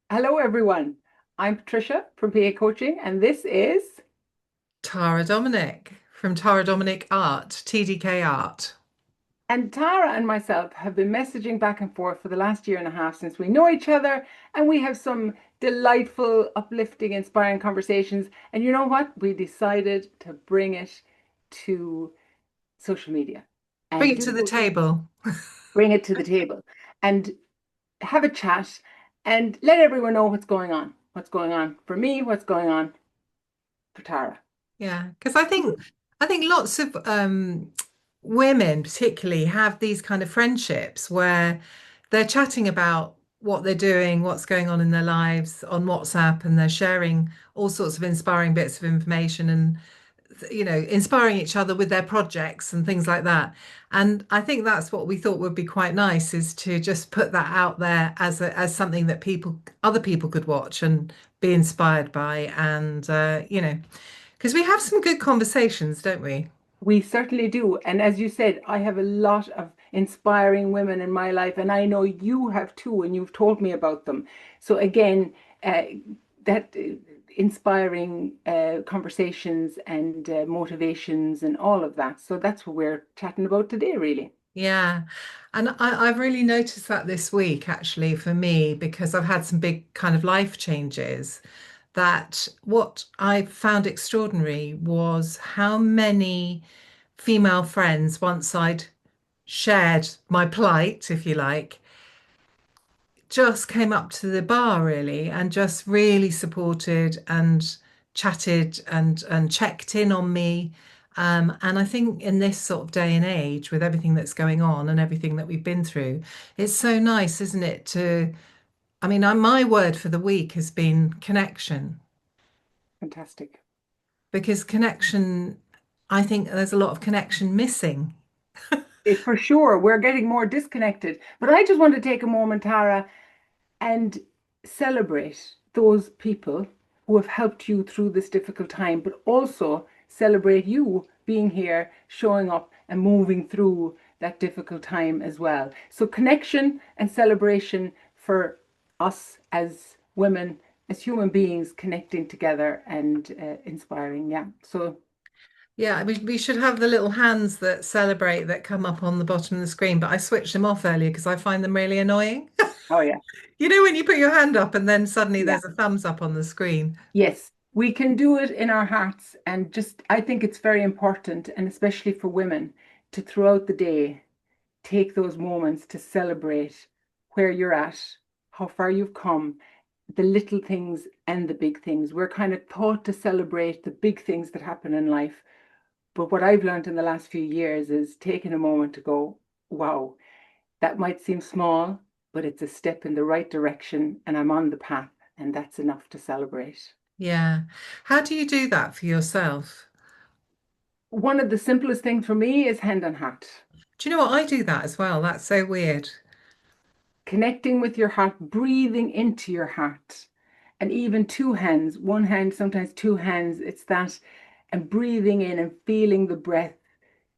Hello, everyone. I'm Patricia from PA Coaching, and this is. Tara Dominick from Tara Dominick Art, TDK Art. And Tara and myself have been messaging back and forth for the last year and a half since we know each other, and we have some delightful, uplifting, inspiring conversations. And you know what? We decided to bring it to social media Bring and it to the do table. bring it to the table and have a chat and let everyone know what's going on. What's going on for me, what's going on for Tara. Yeah, because I think lots of women particularly have these kind of friendships where they're chatting about what they're doing, what's going on in their lives on WhatsApp, and they're sharing all sorts of inspiring bits of information and inspiring each other with their projects and things like that. And I think that's what we thought would be quite nice is to just put that out there as something that other people could watch and be inspired by. And because we have some good conversations, don't we? We certainly do. And as you said, I have a lot of inspiring women in my life, and I know you have too, and you've told me about them. So, again, that inspiring conversations and motivations and all of that. So, that's what we're chatting about today, really. Yeah. And I've really noticed that this week, actually, for me, because I've had some big kind of life changes, that what I found extraordinary was how many female friends, once I'd shared my plight, if you like, just came up to the bar really and just really supported and chatted and checked in on me. And I think in this sort of day and age, with everything that's going on and everything that we've been through, it's so nice, isn't it? My word for the week has been connection, Fantastic. because connection, I think there's a lot of connection missing. For sure, we're getting more disconnected. But I just want to take a moment, Tara, and celebrate those people who have helped you through this difficult time, but also celebrate you being here, showing up, and moving through that difficult time as well. So, connection and celebration for us as women, as human beings, connecting together and inspiring. Yeah. So, Yeah, we should have the little hands that celebrate that come up on the bottom of the screen, but I switched them off earlier because I find them really annoying. oh, yeah. You know, when you put your hand up and then suddenly Yeah. there's a thumbs up on the screen. Yes, we can do it in our hearts. And just, I think it's very important, and especially for women, to throughout the day take those moments to celebrate where you're at, how far you've come, the little things and the big things. We're kind of taught to celebrate the big things that happen in life. But what I've learned in the last few years is taking a moment to go, wow, that might seem small, but it's a step in the right direction, and I'm on the path, and that's enough to celebrate. Yeah. How do you do that for yourself? One of the simplest things for me is hand on heart. Do you know what? I do that as well. That's so weird. Connecting with your heart, breathing into your heart, and even two hands, one hand, sometimes two hands. It's that, and breathing in and feeling the breath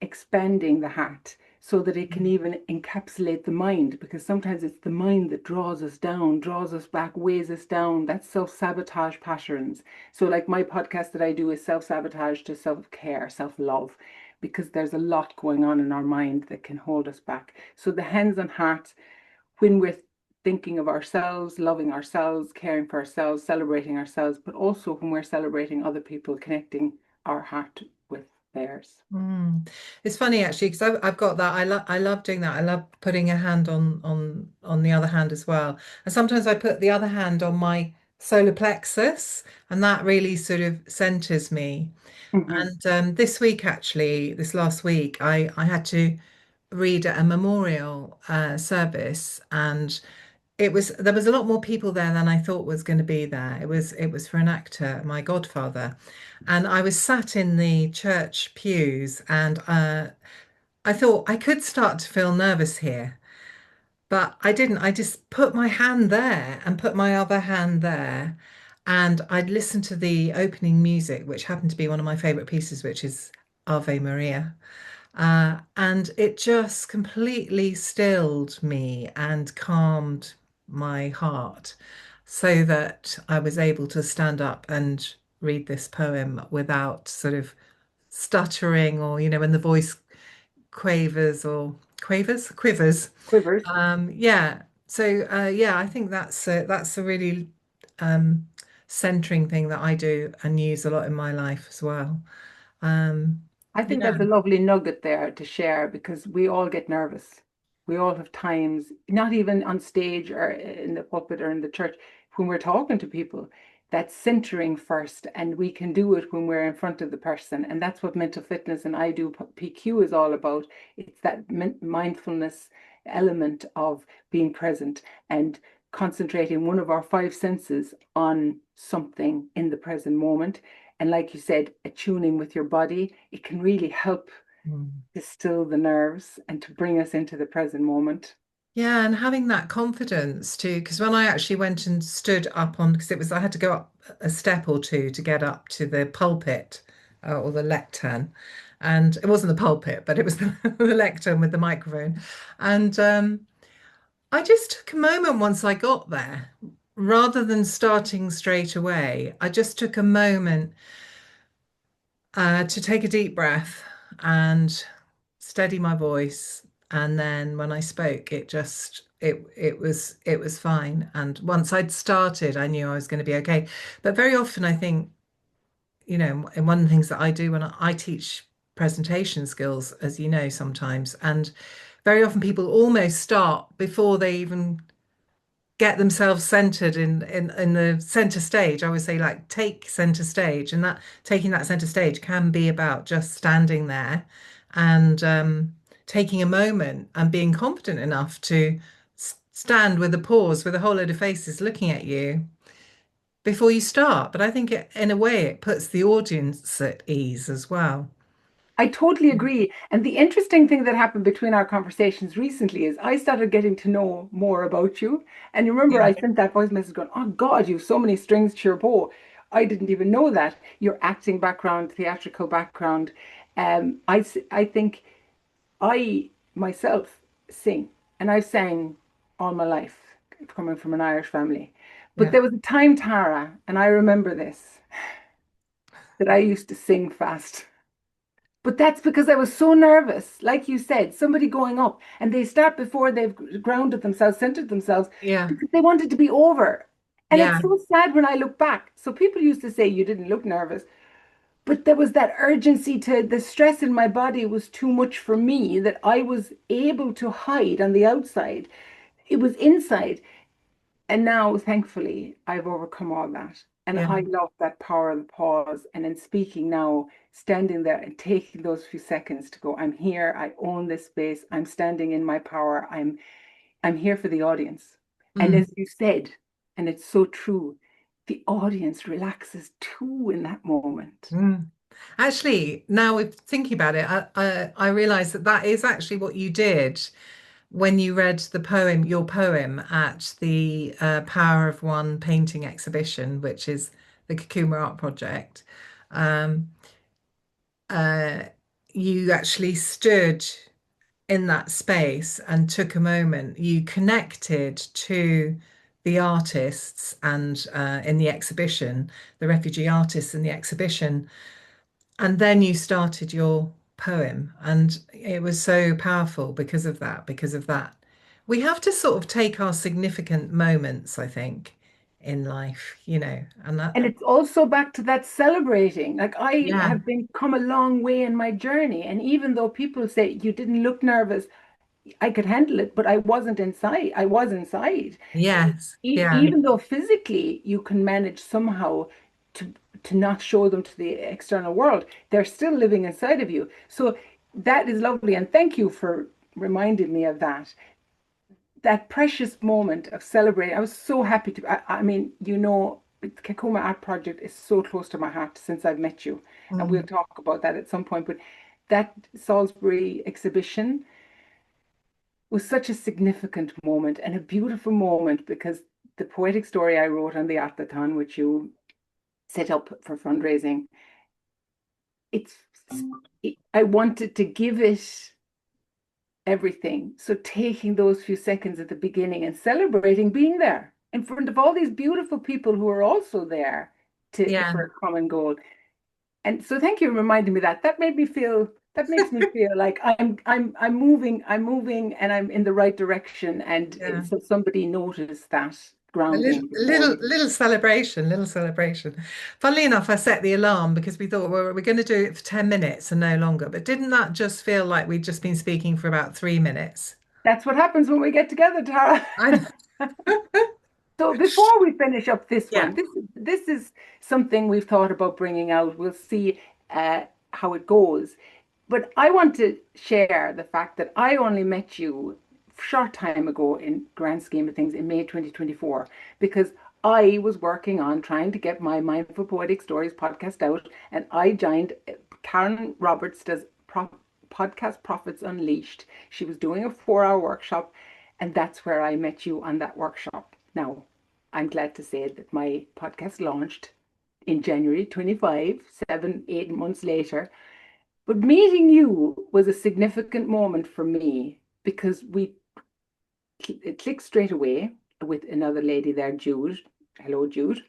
expanding the heart so that it can even encapsulate the mind, because sometimes it's the mind that draws us down, draws us back, weighs us down. That's self-sabotage patterns. So, like my podcast that I do is self-sabotage to self-care, self-love, because there's a lot going on in our mind that can hold us back. So, the hands on heart, when we're thinking of ourselves, loving ourselves, caring for ourselves, celebrating ourselves, but also when we're celebrating other people, connecting our heart with theirs. Mm. It's funny actually because I've got that. I love doing that. I love putting a hand on the other hand as well. And sometimes I put the other hand on my solar plexus, and that really sort of centers me. Mhm. And this week, actually, this last week, I had to read at a memorial service, and there was a lot more people there than I thought was going to be there. It was for an actor, my godfather, and I was sat in the church pews, and I thought I could start to feel nervous here, but I didn't. I just put my hand there and put my other hand there. And I'd listened to the opening music, which happened to be one of my favorite pieces, which is Ave Maria. And it just completely stilled me and calmed my heart. so that I was able to stand up and read this poem without sort of stuttering or, when the voice quivers. Quivers. Yeah. So yeah, I think that's a really um, centering thing that I do and use a lot in my life as well. Um, I think yeah. that's a lovely nugget there to share because we all get nervous. We all have times, not even on stage or in the pulpit or in the church, when we're talking to people, that's centering first. And we can do it when we're in front of the person. And that's what mental fitness and I do PQ is all about. It's that mindfulness element of being present and concentrating one of our five senses on something in the present moment. And like you said, attuning with your body, it can really help Mm. to still the nerves and to bring us into the present moment. Yeah, and having that confidence too, because when I actually went and stood up on, because I had to go up a step or two to get up to the pulpit or the lectern. And it wasn't the pulpit, but it was the lectern with the microphone. And I just took a moment once I got there, rather than starting straight away. I just took a moment to take a deep breath and steady my voice. And then when I spoke, it was fine. And once I'd started, I knew I was going to be okay. But very often, I think, and one of the things that I do when I teach presentation skills, as you know, sometimes, and very often people almost start before they even get themselves centered in the center stage. I always say, like, take center stage, and that taking that center stage can be about just standing there and taking a moment and being confident enough to stand with a pause with a whole load of faces looking at you before you start. But I think in a way it puts the audience at ease as well. I totally agree. And the interesting thing that happened between our conversations recently is I started getting to know more about you. And you remember Yeah. I sent that voice message going, oh God, you have so many strings to your bow. I didn't even know that. Your acting background, theatrical background. I think I myself sing, and I've sang all my life, coming from an Irish family. But Yeah. there was a time, Tara, and I remember this, that I used to sing fast. But that's because I was so nervous. Like you said, somebody going up and they start before they've grounded themselves, centered themselves, Yeah. because they wanted to be over. And it's Yeah. so sad when I look back. So people used to say you didn't look nervous, but there was that urgency to the stress in my body was too much for me that I was able to hide on the outside. It was inside. And now, thankfully, I've overcome all that. And Yeah. I love that power of the pause. And in speaking now, standing there and taking those few seconds to go, I'm here, I own this space, I'm standing in my power, I'm here for the audience. And Mm. as you said, and it's so true, the audience relaxes too in that moment. Mm. Actually, now we're thinking about it, I realize that that is actually what you did when you read your poem at the Power of One painting exhibition, which is the Kakuma Art Project. Um, uh, you actually stood in that space and took a moment. You connected to the artists and in the exhibition, the refugee artists in the exhibition, and then you started your poem, and it was so powerful because of that. We have to sort of take our significant moments, I think, in life, and And that, it's also back to that celebrating. Like I yeah, have been come a long way in my journey. And even though people say you didn't look nervous, I could handle it, but I wasn't inside. I was inside. yes, yeah, Even though physically you can manage somehow to to not show them to the external world, they're still living inside of you. So that is lovely. And thank you for reminding me of that. That precious moment of celebrating. I was so happy to, I mean, the Kakuma Art Project is so close to my heart since I've met you. And we'll mm, talk about that at some point. But that Salisbury exhibition was such a significant moment and a beautiful moment because the poetic story I wrote on the Artathon, which you set up for fundraising, it's I wanted to give it everything. So taking those few seconds at the beginning and celebrating being there. in front of all these beautiful people who are also there Yeah. for a common goal. And so thank you for reminding me that. That makes me feel like I'm moving and I'm in the right direction. And Yeah. so somebody noticed that A little, grounding before little, we. little celebration, little celebration. Funnily enough, I set the alarm because we thought, well, we're going to do it for 10 minutes and no longer. But didn't that just feel like we'd just been speaking for about 3 minutes? That's what happens when we get together, Tara. I know. So before we finish up this Yeah. one, this is something we've thought about bringing out. We'll see how it goes. But I want to share the fact that I only met you a short time ago in grand scheme of things in May 2024 because I was working on trying to get my Mindful Poetic Stories podcast out, and I joined Karen Roberts does podcast Profits Unleashed. She was doing a 4 hour workshop, and that's where I met you on that workshop. Now, I'm glad to say that my podcast launched in January 25, 7, 8 months later. But meeting you was a significant moment for me because it clicked straight away with another lady there, Jude. Hello, Jude.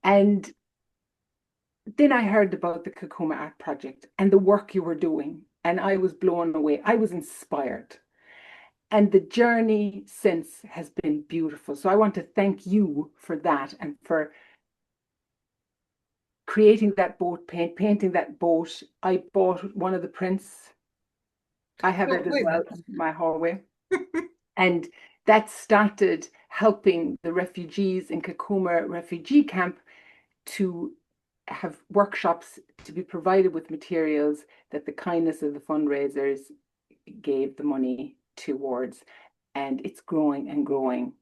And then I heard about the Kakuma Art Project and the work you were doing. And I was blown away. I was inspired. And the journey since has been beautiful. So I want to thank you for that and for creating that boat, painting that boat. I bought one of the prints. I have Oh, it as wait well a in my hallway. And that started helping the refugees in Kakuma refugee camp to have workshops to be provided with materials that the kindness of the fundraisers gave the money towards. And it's growing and growing.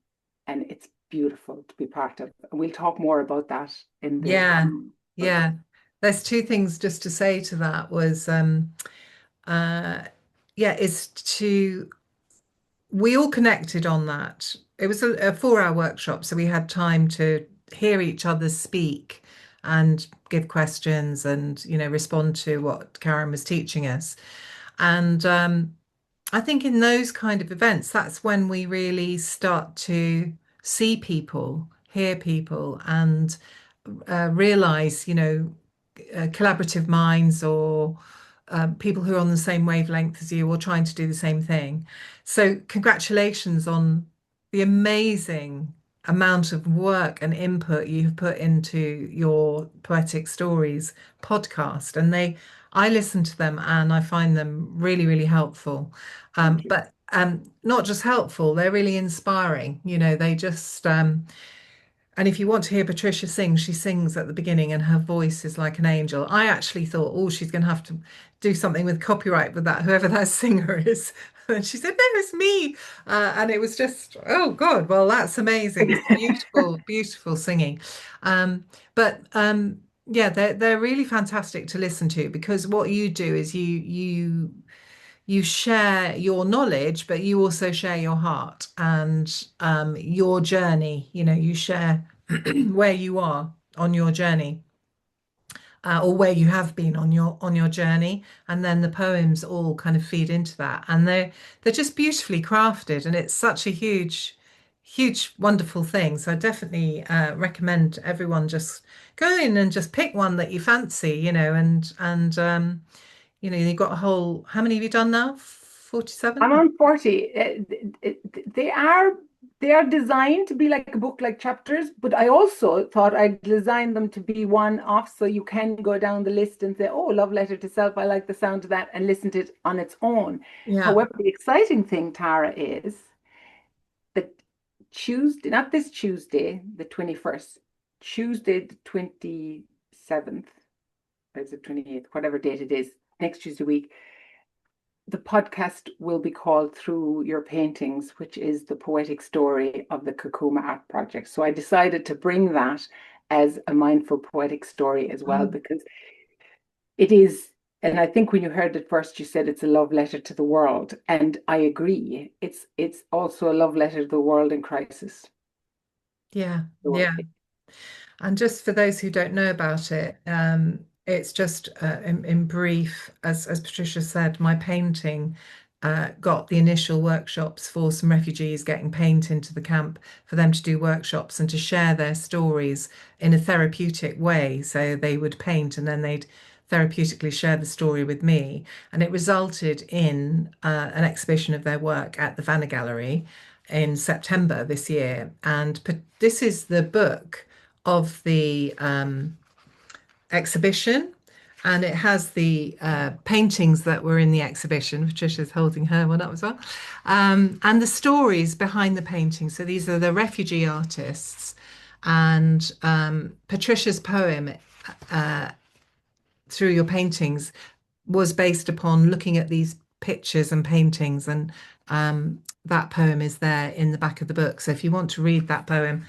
And it's beautiful to be part of. And we'll talk more about that in the Yeah, coming. But yeah. There's two things just to say to that was uh yeah, is to we all connected on that. It was a 4 hour workshop, so we had time to hear each other speak and give questions and respond to what Karen was teaching us. And I think in those kind of events, that's when we really start to see people, hear people, and realize, collaborative minds or people who are on the same wavelength as you or trying to do the same thing. So, congratulations on the amazing amount of work and input you have put into your Poetic Stories podcast. And I listen to them and I find them really, really helpful. thank you. But not just helpful, they're really inspiring. They just, and if you want to hear Patricia sing, she sings at the beginning and her voice is like an angel. I actually thought, oh, she's going to have to do something with copyright with that, whoever that singer is. And she said, no, it's me. And it was just, oh, God, well, that's amazing. It's beautiful, beautiful singing. But yeah, they're really fantastic to listen to because what you do is you share your knowledge, but you also share your heart and your journey. You share where you are on your journey, or where you have been on your journey, and then the poems all kind of feed into that, and they're just beautifully crafted, and it's such a huge, huge, wonderful thing. So I definitely recommend everyone just go in and just pick one that you fancy, and you've got a whole, how many have you done now? I'm 47? on 40. They are designed to be like a book, like chapters, but I also thought I'd design them to be one off so you can go down the list and say, oh, love letter to self, I like the sound of that, and listen to it on its own. Yeah. However, the exciting thing, Tara, is that Tuesday, not this Tuesday, the 21st, Tuesday, the 27th, or is it 28th, whatever date it is, next Tuesday week, the podcast will be called Through Your Paintings, which is the poetic story of the Kakuma Art Project. So I decided to bring that as a mindful poetic story as well, Oh, because it is, and I think when you heard it first, you said it's a love letter to the world. And I agree. It's also a love letter to the world in crisis. yeah. So Yeah. And just for those who don't know about it, it's just in brief, as Patricia said, my painting got the initial workshops for some refugees getting paint into the camp for them to do workshops and to share their stories in a therapeutic way. So they would paint and then they'd therapeutically share the story with me. And it resulted in an exhibition of their work at the Vanna Gallery in September this year. And this is the book of the exhibition, and it has the paintings that were in the exhibition. Patricia's holding her one up as well, and the stories behind the paintings. So these are the refugee artists, and Patricia's poem, Through Your Paintings, was based upon looking at these pictures and paintings, and that poem is there in the back of the book. So if you want to read that poem,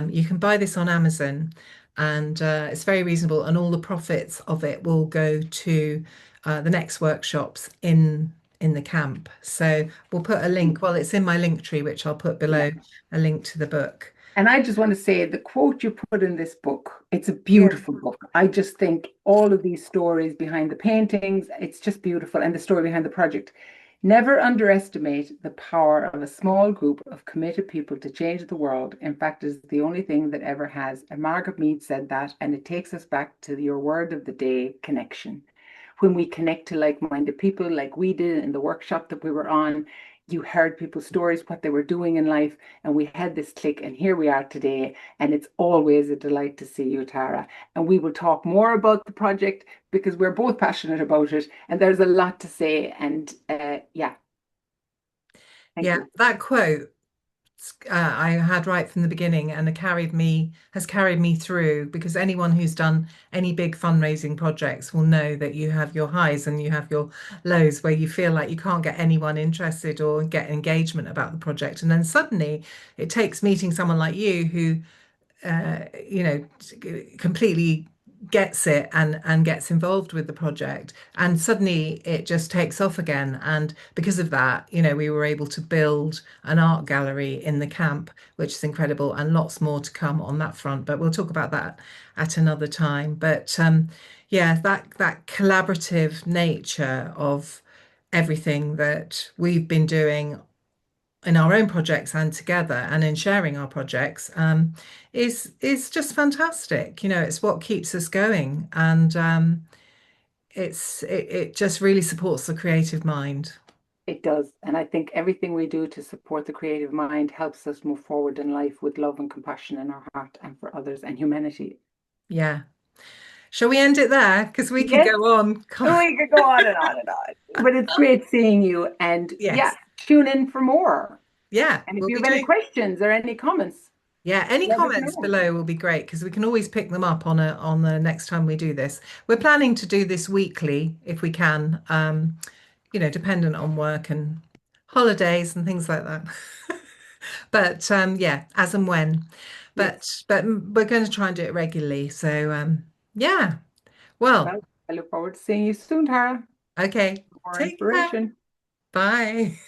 you can buy this on Amazon, and it's very reasonable. And all the profits of it will go to the next workshops in the camp. So we'll put a link. Well, it's in my link tree, which I'll put Yeah. below, a link to the book. And I just want to say the quote you put in this book, it's a Yeah. beautiful book. I just think all of these stories behind the paintings, it's just beautiful. And the story behind the project. Never underestimate the power of a small group of committed people to change the world. In fact, it's the only thing that ever has. And Margaret Mead said that, and it takes us back to your word of the day, connection. When we connect to like-minded people like we did in the workshop that we were on, you heard people's stories, what they were doing in life, and we had this click, and here we are today. And it's always a delight to see you, Tara. And we will talk more about the project because we're both passionate about it, and there's a lot to say. And yeah, thank Yeah, you. that quote I had right from the beginning, and it has carried me through, because anyone who's done any big fundraising projects will know that you have your highs and you have your lows where you feel like you can't get anyone interested or get engagement about the project. And then suddenly it takes meeting someone like you who you know, completely gets it and gets involved with the project, and suddenly it just takes off again. And because of that, we were able to build an art gallery in the camp, which is incredible, and lots more to come on that front, but we'll talk about that at another time. But yeah, that collaborative nature of everything that we've been doing in our own projects and together and in sharing our projects, is just fantastic. It's what keeps us going, and it just really supports the creative mind. It does. And I think everything we do to support the creative mind helps us move forward in life with love and compassion in our heart and for others and humanity. Yeah. Shall we end it there? Because we could Yes, go on. we could go on and on and on. But it's great seeing you. And yeah, Yes. tune in for more. Yeah, And if we'll you be have any doing. questions or any comments, Yeah, any let us comments know. below will be great, because we can always pick them up on the next time we do this. We're planning to do this weekly if we can, dependent on work and holidays and things like that. But yeah, as and when. Yes. But we're going to try and do it regularly. So yeah. Well, Well, I look forward to seeing you soon, Tara. okay. More Take care. inspiration. Bye.